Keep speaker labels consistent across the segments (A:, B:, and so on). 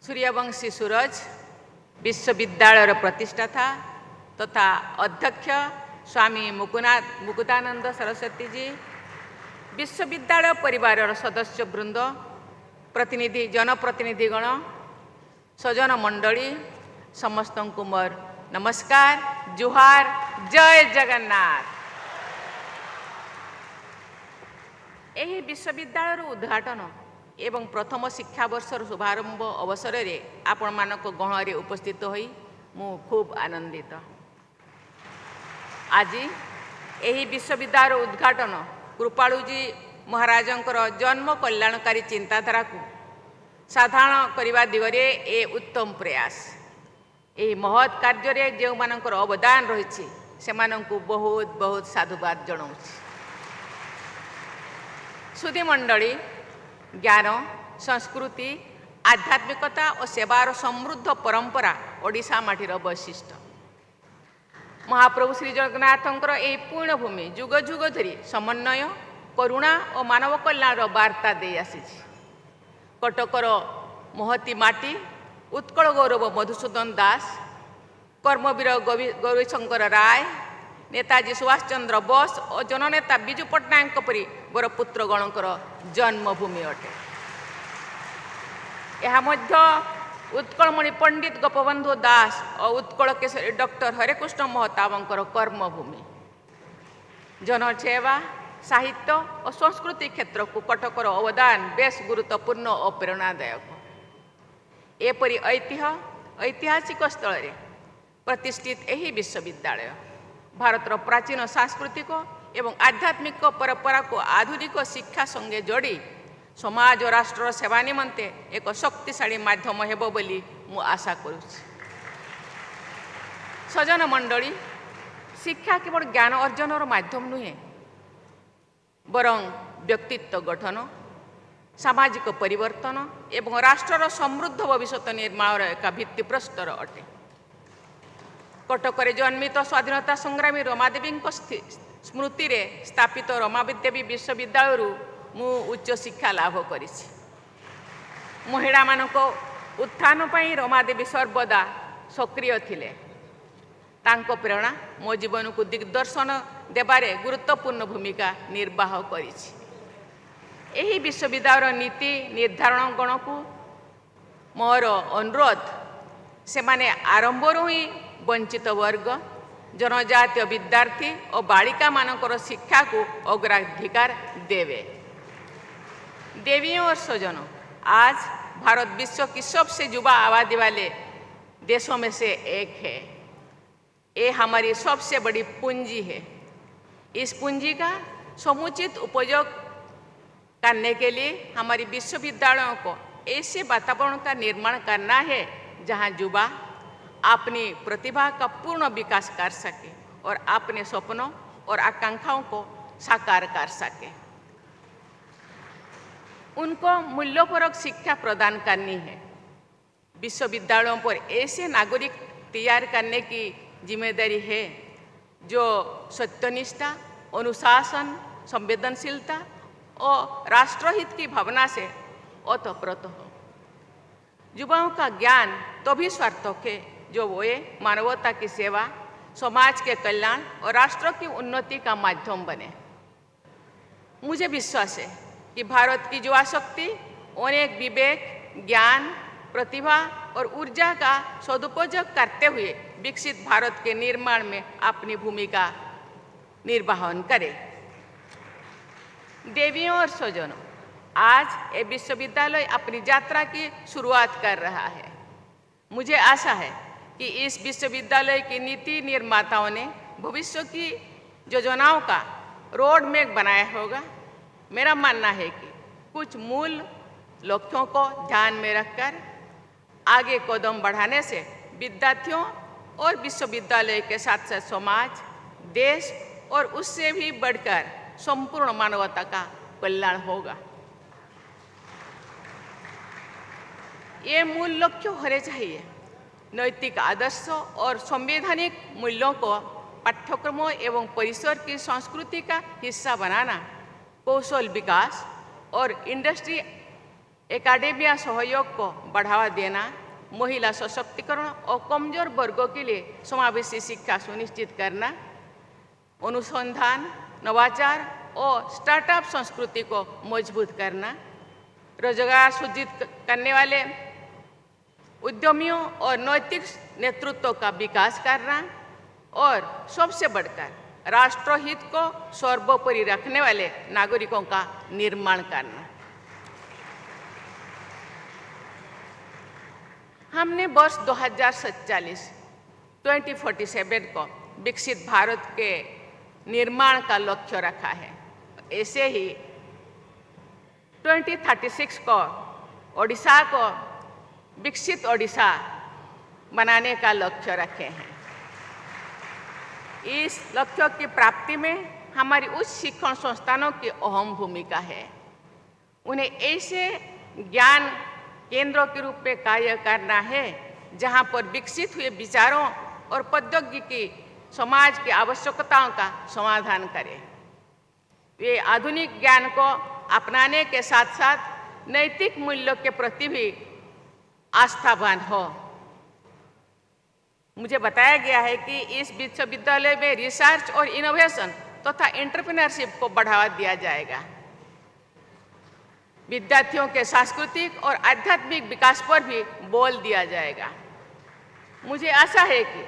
A: सूर्यवंशी सूरज विश्वविद्यालय प्रतिष्ठाता तथा अध्यक्ष स्वामी मुकुदानंद सरस्वती जी, विश्वविद्यालय परिवार सदस्य वृंद, प्रतिनिधि जनप्रतिनिधिगण, सजन मंडली समस्त को मोर नमस्कार, जुहार, जय जगन्नाथ। यही विश्वविद्यालय उद्घाटन एवं प्रथम शिक्षा वर्षर शुभारंभ अवसर में आपण मानक गहण उपस्थित होई मु खूब आनंदित। आज यही विश्वविद्यालय उद्घाटन कृपालुजी महाराजंकर जन्म कल्याणकारी चिंताधारा को साधारण करने दिगरे ए उत्तम प्रयास। यही महत् कार्य जो मानकर अवदान रही से बहुत बहुत साधुवाद जनाऊँ। सुधी मंडली ज्ञान, संस्कृति, आध्यात्मिकता और सेवार समृद्ध परंपरा ओडिशा माटीर वैशिष्ट्य। महाप्रभु श्री जगन्नाथंकर यही पूर्ण भूमि जुग जुग धरी समन्वय, करुणा और मानव कल्याण वार्ता दे आसी। कटकर महती माटी, उत्कल गौरव मधुसूदन दास, कर्मवीर गौरीशंकर राय, नेताजी सुभाष चंद्र बोस और जननेता विजु पट्टनायक परी बर पुत्रगणकर जन्मभूमि अटे। यह मध्य उत्कलमणि पंडित गोपबंधु दास और उत्कल केशरी डॉक्टर हरेकृष्ण महताबंकर कर्मभूमि। जनसेवा, साहित्य और संस्कृति क्षेत्र को कटकर अवदान बेस गुरुत्वपूर्ण और प्रेरणादायक। एपरी ऐतिहासिक स्थल में प्रतिष्ठित यही विश्वविद्यालय भारतर प्राचीन सांस्कृतिक एवं आध्यात्मिक परंपरा को आधुनिक शिक्षा संगे जोड़ी समाज और राष्ट्र सेवा निमंते एक शक्तिशाली माध्यम हेबो बोली मु आशा करुछि। सजन मंडली, शिक्षा केवल ज्ञान अर्जनर माध्यम नुहे, बरं व्यक्तित्व गठन, सामाजिक परिवर्तन एवं राष्ट्रर समृद्ध भविष्य निर्माण एक भित्तिप्रस्तर अटे। कटक जन्मित स्वाधीनता संग्रामी रमादेवी स्मृति रे स्थापित रमादेवी विश्वविद्यालय मु उच्च शिक्षा लाभ करी। महिला मानक उत्थान पाई रमादेवी सर्वदा सक्रिय थिले। तांको प्रेरणा मो जीवन को दिग्दर्शन देबारे गुरुत्वपूर्ण भूमिका निर्वाह करी। यही विश्वविद्यालय नीति निर्धारण गण को मोर अनुरोध, से माने आरंभरू ही वंचित वर्ग, जनजातीय विद्यार्थी और बालिका मानकर शिक्षा को अग्राधिकार देवे। देवियों और सजनों, आज भारत विश्व की सबसे युवा आबादी वाले देशों में से एक है। ये हमारी सबसे बड़ी पूंजी है। इस पूंजी का समुचित उपयोग करने के लिए हमारी विश्वविद्यालयों को ऐसे वातावरण का निर्माण करना है जहां युवा अपनी प्रतिभा का पूर्ण विकास कर सके और अपने सपनों और आकांक्षाओं को साकार कर सके। उनको मूल्यपरक शिक्षा प्रदान करनी है। विश्वविद्यालयों पर ऐसे नागरिक तैयार करने की जिम्मेदारी है जो सत्यनिष्ठा, अनुशासन, संवेदनशीलता और राष्ट्रहित की भावना से ओतप्रोत हो। युवाओं का ज्ञान तभी सार्थक है जो वो मानवता की सेवा, समाज के कल्याण और राष्ट्र की उन्नति का माध्यम बने। मुझे विश्वास है कि भारत की युवा शक्ति अनेक विवेक, ज्ञान, प्रतिभा और ऊर्जा का सदुपयोग करते हुए विकसित भारत के निर्माण में अपनी भूमिका निर्वहन करे। देवियों और स्वजनों, आज ये विश्वविद्यालय अपनी यात्रा की शुरुआत कर रहा है। मुझे आशा है कि इस विश्वविद्यालय की नीति निर्माताओं ने भविष्य की योजनाओं का रोड मैप बनाया होगा। मेरा मानना है कि कुछ मूल लक्ष्यों को ध्यान में रखकर आगे कदम बढ़ाने से विद्यार्थियों और विश्वविद्यालय के साथ साथ समाज, देश और उससे भी बढ़कर संपूर्ण मानवता का कल्याण होगा। ये मूल लक्ष्य होने चाहिए। नैतिक आदर्श और संवैधानिक मूल्यों को पाठ्यक्रमों एवं परिसर की संस्कृति का हिस्सा बनाना, कौशल विकास और इंडस्ट्री एकेडमिया सहयोग को बढ़ावा देना, महिला सशक्तिकरण और कमजोर वर्गों के लिए समावेशी शिक्षा सुनिश्चित करना, अनुसंधान, नवाचार और स्टार्टअप संस्कृति को मजबूत करना, रोजगार सृजित करने वाले उद्यमियों और नैतिक नेतृत्व का विकास करना और सबसे बढ़कर राष्ट्रहित को सर्वोपरि रखने वाले नागरिकों का निर्माण करना। हमने वर्ष 2047 को विकसित भारत के निर्माण का लक्ष्य रखा है। ऐसे ही 2036 को ओडिशा को विकसित ओडिशा बनाने का लक्ष्य रखे हैं। इस लक्ष्य की प्राप्ति में हमारी उच्च शिक्षण संस्थानों की अहम भूमिका है। उन्हें ऐसे ज्ञान केंद्रों के रूप में कार्य करना है जहां पर विकसित हुए विचारों और प्रौद्योगिकी समाज की आवश्यकताओं का समाधान करे। वे आधुनिक ज्ञान को अपनाने के साथ साथ नैतिक मूल्यों के प्रति भी आस्थावान हो। मुझे बताया गया है कि इस विश्वविद्यालय में रिसर्च और इनोवेशन तथा एंटरप्रेन्योरशिप को बढ़ावा दिया जाएगा। विद्यार्थियों के सांस्कृतिक और आध्यात्मिक विकास पर भी बल दिया जाएगा। मुझे आशा है कि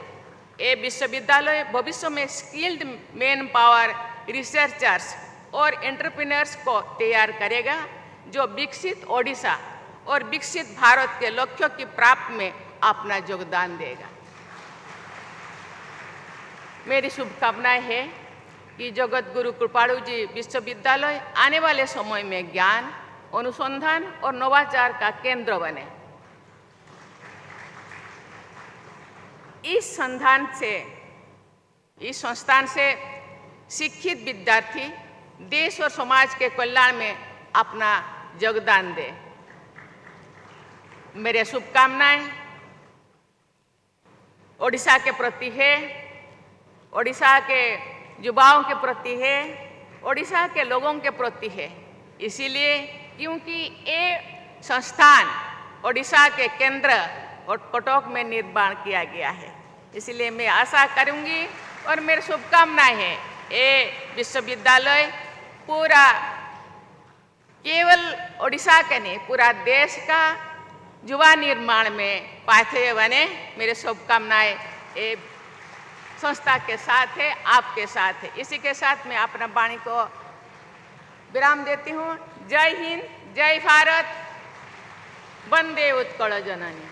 A: ये विश्वविद्यालय भविष्य में स्किल्ड मैन पावर रिसर्चर्स और एंटरप्रेन्योर्स को तैयार करेगा, जो विकसित ओडिशा और विकसित भारत के लक्ष्यों की प्राप्ति में अपना योगदान देगा। मेरी शुभकामनाएं है कि जगत गुरु कृपाणु जी विश्वविद्यालय आने वाले समय में ज्ञान, अनुसंधान और नवाचार का केंद्र बने। इस संस्थान से शिक्षित विद्यार्थी देश और समाज के कल्याण में अपना योगदान दे। मेरे शुभकामनाएं ओडिशा के प्रति है, ओडिशा के युवाओं के प्रति है, ओडिशा के लोगों के प्रति है। इसीलिए क्योंकि ये संस्थान ओडिशा के केंद्र और कटक में निर्माण किया गया है, इसलिए मैं आशा करूंगी और मेरी शुभकामनाएं है ये विश्वविद्यालय पूरा केवल ओडिशा के नहीं पूरा देश का युवा निर्माण में पाथेय बने। मेरे शुभकामनाएं ये संस्था के साथ है, आपके साथ है। इसी के साथ मैं अपना वाणी को विराम देती हूँ। जय हिंद, जय भारत, वंदे उत्कल जननी।